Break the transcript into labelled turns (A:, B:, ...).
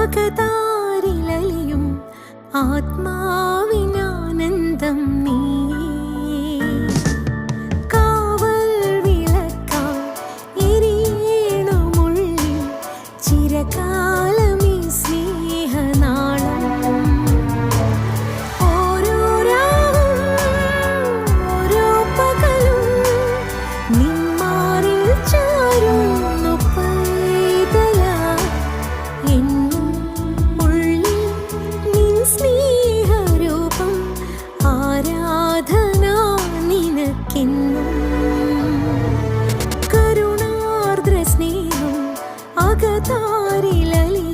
A: അകതാരിലലിയും ആത്മാവിനാനന്ദം നീ. കാവൽ വിളക്കായി എരിയണമുള്ളിൽ ചിരകാലമീ സ്നേഹനാളം. ഓരോ രാവും ഓരോ പകലും നിന്മാറിൽ ചാരുന്നു പൈതലായി. എന്നും ഉള്ളിൽ നിൻ സ്നേഹരൂപം ആരാധന നിനക്കെന്നും. കരുണാർദ്ര സ്നേഹം അകതാരിലലിയും